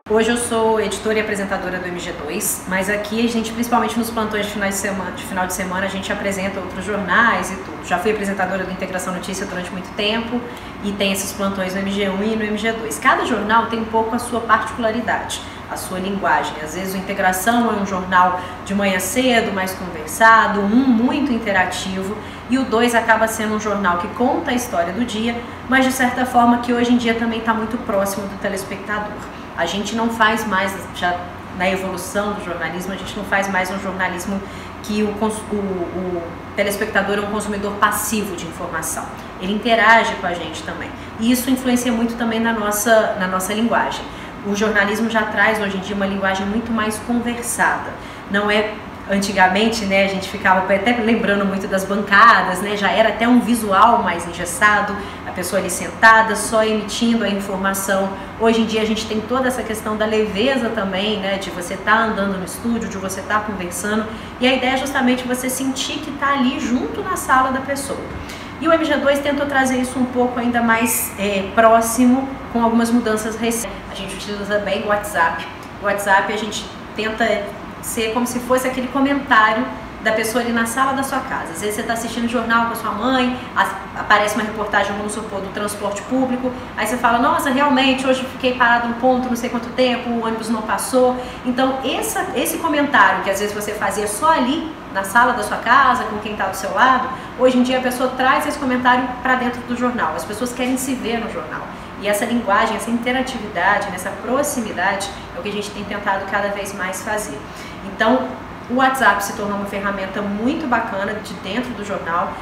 Hoje eu sou editora e apresentadora do MG2, mas aqui a gente, principalmente nos plantões de final de semana, a gente apresenta outros jornais e tudo. Já fui apresentadora do Integração Notícia durante muito tempo e tem esses plantões no MG1 e no MG2. Cada jornal tem um pouco a sua particularidade, a sua linguagem. Às vezes o Integração é um jornal de manhã cedo, mais conversado, muito interativo, e o 2 acaba sendo um jornal que conta a história do dia, mas de certa forma que hoje em dia também está muito próximo do telespectador. A gente não faz mais, já na evolução do jornalismo, a gente não faz mais um jornalismo que o telespectador é um consumidor passivo de informação. Ele interage com a gente também. E isso influencia muito também na nossa linguagem. O jornalismo já traz hoje em dia uma linguagem muito mais conversada. Não é... Antigamente, né, a gente ficava até lembrando muito das bancadas, né, já era até um visual mais engessado, a pessoa ali sentada, só emitindo a informação. Hoje em dia a gente tem toda essa questão da leveza também, né, de você estar andando no estúdio, de você estar conversando, e a ideia é justamente você sentir que está ali junto na sala da pessoa. E o MG2 tentou trazer isso um pouco ainda mais próximo, com algumas mudanças recentes. A gente utiliza bem o WhatsApp. O WhatsApp a gente tenta ser como se fosse aquele comentário da pessoa ali na sala da sua casa. Às vezes você está assistindo jornal com a sua mãe, aparece uma reportagem, vamos supor, do transporte público, aí você fala, nossa, realmente, hoje fiquei parado um ponto, não sei quanto tempo, o ônibus não passou. Então, esse comentário que às vezes você fazia só ali, na sala da sua casa, com quem está do seu lado, hoje em dia a pessoa traz esse comentário para dentro do jornal. As pessoas querem se ver no jornal. E essa linguagem, essa interatividade, essa proximidade é o que a gente tem tentado cada vez mais fazer. Então, o WhatsApp se tornou uma ferramenta muito bacana de dentro do jornal,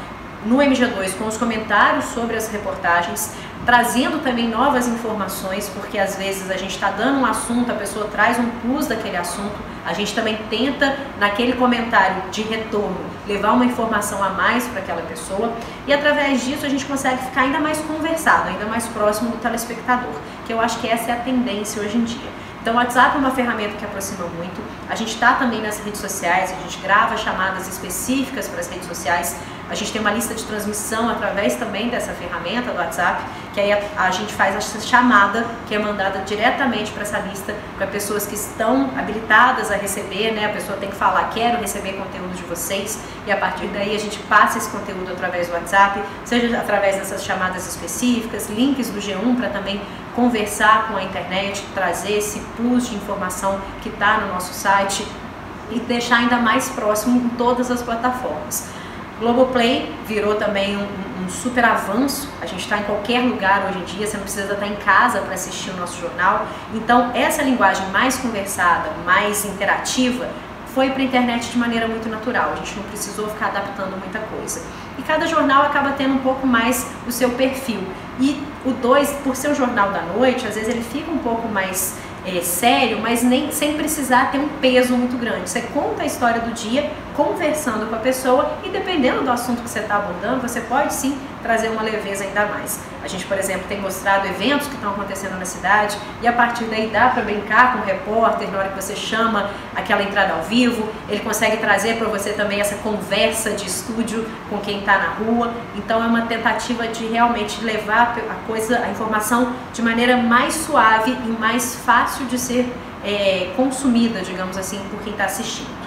no MG2 com os comentários sobre as reportagens, trazendo também novas informações, porque às vezes a gente está dando um assunto, a pessoa traz um plus daquele assunto, a gente também tenta, naquele comentário de retorno, levar uma informação a mais para aquela pessoa, e através disso a gente consegue ficar ainda mais conversado, ainda mais próximo do telespectador, que eu acho que essa é a tendência hoje em dia. Então o WhatsApp é uma ferramenta que aproxima muito, a gente está também nas redes sociais, a gente grava chamadas específicas para as redes sociais, a gente tem uma lista de transmissão através também dessa ferramenta do WhatsApp, que aí a gente faz essa chamada que é mandada diretamente para essa lista, para pessoas que estão habilitadas a receber, né? A pessoa tem que falar, quero receber conteúdo de vocês, e a partir daí a gente passa esse conteúdo através do WhatsApp, seja através dessas chamadas específicas, links do G1 para também conversar com a internet, trazer esse plus de informação que está no nosso site e deixar ainda mais próximo em todas as plataformas. Globoplay virou também um super avanço, a gente está em qualquer lugar hoje em dia, você não precisa estar em casa para assistir o nosso jornal. Então essa linguagem mais conversada, mais interativa, foi para a internet de maneira muito natural, a gente não precisou ficar adaptando muita coisa. E cada jornal acaba tendo um pouco mais o seu perfil. E o 2, por ser o jornal da noite, às vezes ele fica um pouco mais sério, mas nem sem precisar ter um peso muito grande. Você conta a história do dia, conversando com a pessoa, e dependendo do assunto que você está abordando, você pode sim trazer uma leveza ainda mais. A gente, por exemplo, tem mostrado eventos que estão acontecendo na cidade, e a partir daí dá para brincar com o repórter na hora que você chama aquela entrada ao vivo, ele consegue trazer para você também essa conversa de estúdio com quem está na rua. Então é uma tentativa de realmente levar a informação de maneira mais suave e mais fácil de ser consumida, digamos assim, por quem está assistindo.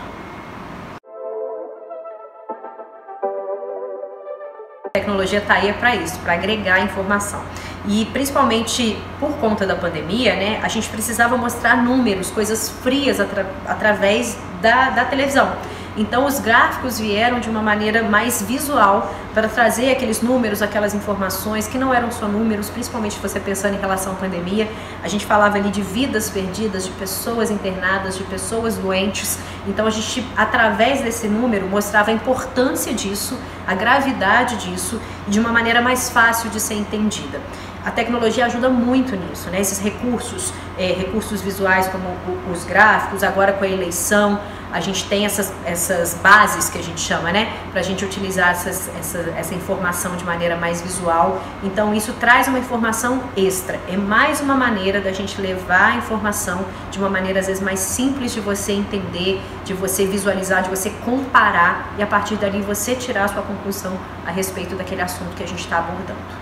A tecnologia está aí para isso, para agregar informação. E principalmente por conta da pandemia, né, a gente precisava mostrar números, coisas frias através da televisão. Então os gráficos vieram de uma maneira mais visual para trazer aqueles números, aquelas informações que não eram só números, principalmente você pensando em relação à pandemia. A gente falava ali de vidas perdidas, de pessoas internadas, de pessoas doentes. Então a gente, através desse número, mostrava a importância disso, a gravidade disso, de uma maneira mais fácil de ser entendida. A tecnologia ajuda muito nisso, né? Esses recursos, recursos visuais como os gráficos, agora com a eleição, a gente tem essas bases que a gente chama, né? Para a gente utilizar essa informação de maneira mais visual. Então isso traz uma informação extra, é mais uma maneira da gente levar a informação de uma maneira às vezes mais simples de você entender, de você visualizar, de você comparar e a partir dali você tirar a sua conclusão a respeito daquele assunto que a gente está abordando.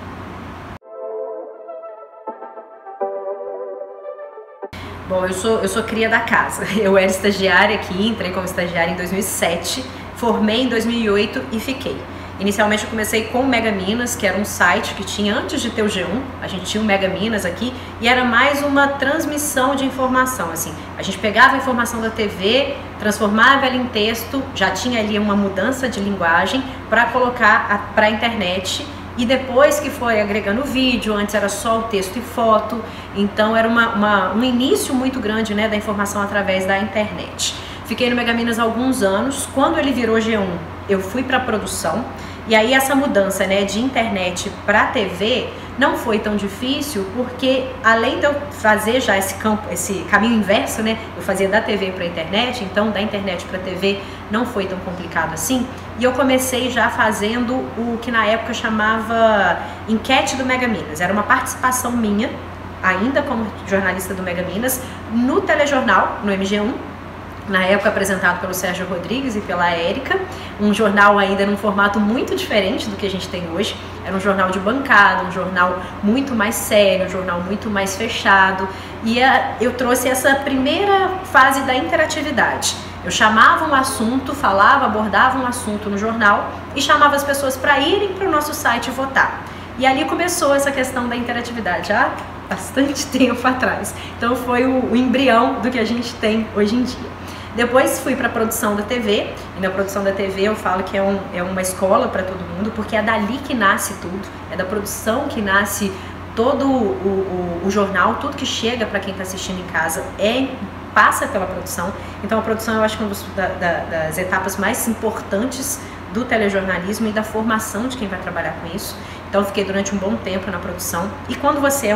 Bom, eu sou cria da casa. Eu era estagiária aqui, entrei como estagiária em 2007, formei em 2008 e fiquei. Inicialmente eu comecei com o Mega Minas, que era um site que tinha antes de ter o G1, a gente tinha o Mega Minas aqui, e era mais uma transmissão de informação, assim. A gente pegava a informação da TV, transformava ela em texto, já tinha ali uma mudança de linguagem para colocar para a internet. E depois que foi agregando vídeo, antes era só o texto e foto, então era um início muito grande, né, da informação através da internet. Fiquei no Mega Minas há alguns anos. Quando ele virou G1, eu fui para a produção, e aí essa mudança, né, de internet para TV não foi tão difícil, porque além de eu fazer já esse caminho inverso, né, eu fazia da TV para a internet, então da internet para a TV não foi tão complicado assim, e eu comecei já fazendo o que na época chamava Enquete do Mega Minas. Era uma participação minha, ainda como jornalista do Mega Minas, no telejornal, no MG1, na época apresentado pelo Sérgio Rodrigues e pela Érica, um jornal ainda num formato muito diferente do que a gente tem hoje. Era um jornal de bancada, um jornal muito mais sério, um jornal muito mais fechado, e eu trouxe essa primeira fase da interatividade. Eu chamava um assunto, falava, abordava um assunto no jornal e chamava as pessoas para irem para o nosso site votar. E ali começou essa questão da interatividade, há bastante tempo atrás. Então foi o embrião do que a gente tem hoje em dia. Depois fui para a produção da TV, e na produção da TV eu falo que é uma escola para todo mundo, porque é dali que nasce tudo, é da produção que nasce todo o jornal, tudo que chega para quem está assistindo em casa passa pela produção. Então a produção eu acho que é uma das etapas mais importantes do telejornalismo e da formação de quem vai trabalhar com isso. Então eu fiquei durante um bom tempo na produção, e quando você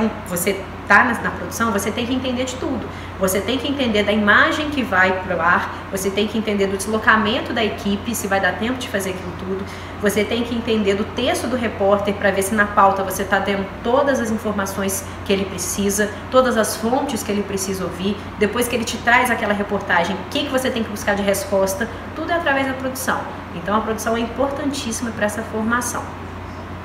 está na produção, você tem que entender de tudo. Você tem que entender da imagem que vai para o ar, você tem que entender do deslocamento da equipe, se vai dar tempo de fazer aquilo tudo, você tem que entender do texto do repórter para ver se na pauta você está dando todas as informações que ele precisa, todas as fontes que ele precisa ouvir, depois que ele te traz aquela reportagem, o que você tem que buscar de resposta, tudo é através da produção. Então a produção é importantíssima para essa formação.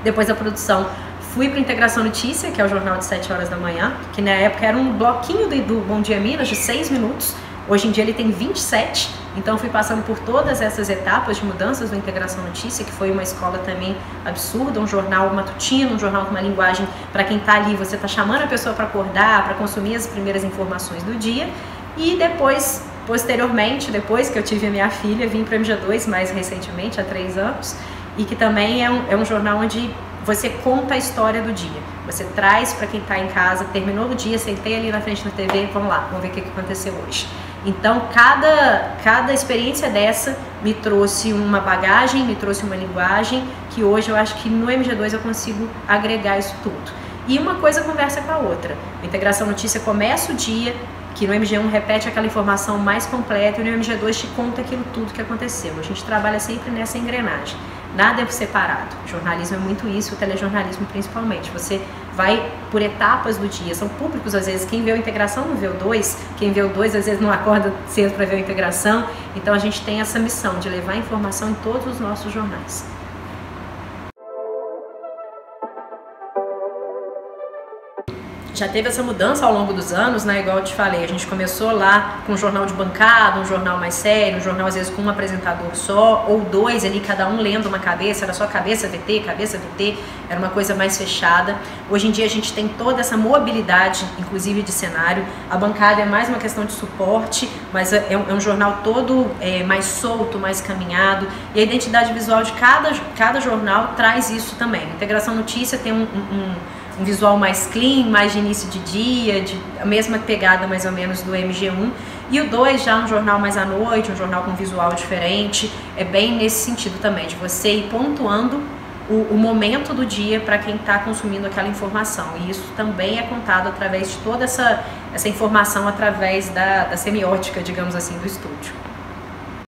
Depois da produção, fui para Integração Notícia, que é o jornal de 7 horas da manhã, que na época era um bloquinho do Bom Dia Minas, de 6 minutos. Hoje em dia ele tem 27, então fui passando por todas essas etapas de mudanças do Integração Notícia, que foi uma escola também absurda, um jornal matutino, um jornal com uma linguagem para quem está ali, você está chamando a pessoa para acordar, para consumir as primeiras informações do dia. E depois, posteriormente, depois que eu tive a minha filha, vim para o MG2 mais recentemente, há 3 anos, e que também é um jornal onde você conta a história do dia. Você traz para quem está em casa, terminou o dia, sentei ali na frente da TV, vamos lá, vamos ver o que aconteceu hoje. Então, cada experiência dessa me trouxe uma bagagem, me trouxe uma linguagem, que hoje eu acho que no MG2 eu consigo agregar isso tudo. E uma coisa conversa com a outra. A Integração Notícia começa o dia, que no MG1 repete aquela informação mais completa, e no MG2 te conta aquilo tudo que aconteceu. A gente trabalha sempre nessa engrenagem, nada é separado. O jornalismo é muito isso, o telejornalismo principalmente. Você vai por etapas do dia, são públicos às vezes, quem vê a Integração não vê o 2, quem vê o 2 às vezes não acorda cedo para ver a Integração, então a gente tem essa missão de levar informação em todos os nossos jornais. Já teve essa mudança ao longo dos anos, né? Igual eu te falei, a gente começou lá com um jornal de bancada, um jornal mais sério, um jornal às vezes com um apresentador só, ou 2 ali, cada um lendo uma cabeça, era só cabeça VT, era uma coisa mais fechada. Hoje em dia a gente tem toda essa mobilidade, inclusive de cenário. A bancada é mais uma questão de suporte, mas é um jornal todo mais solto, mais caminhado, e a identidade visual de cada jornal traz isso também. A Integração Notícia tem um visual mais clean, mais de início de dia, a mesma pegada mais ou menos do MG1, e o 2 já um jornal mais à noite, um jornal com visual diferente, é bem nesse sentido também, de você ir pontuando o momento do dia para quem está consumindo aquela informação, e isso também é contado através de toda essa informação, através da semiótica, digamos assim, do estúdio.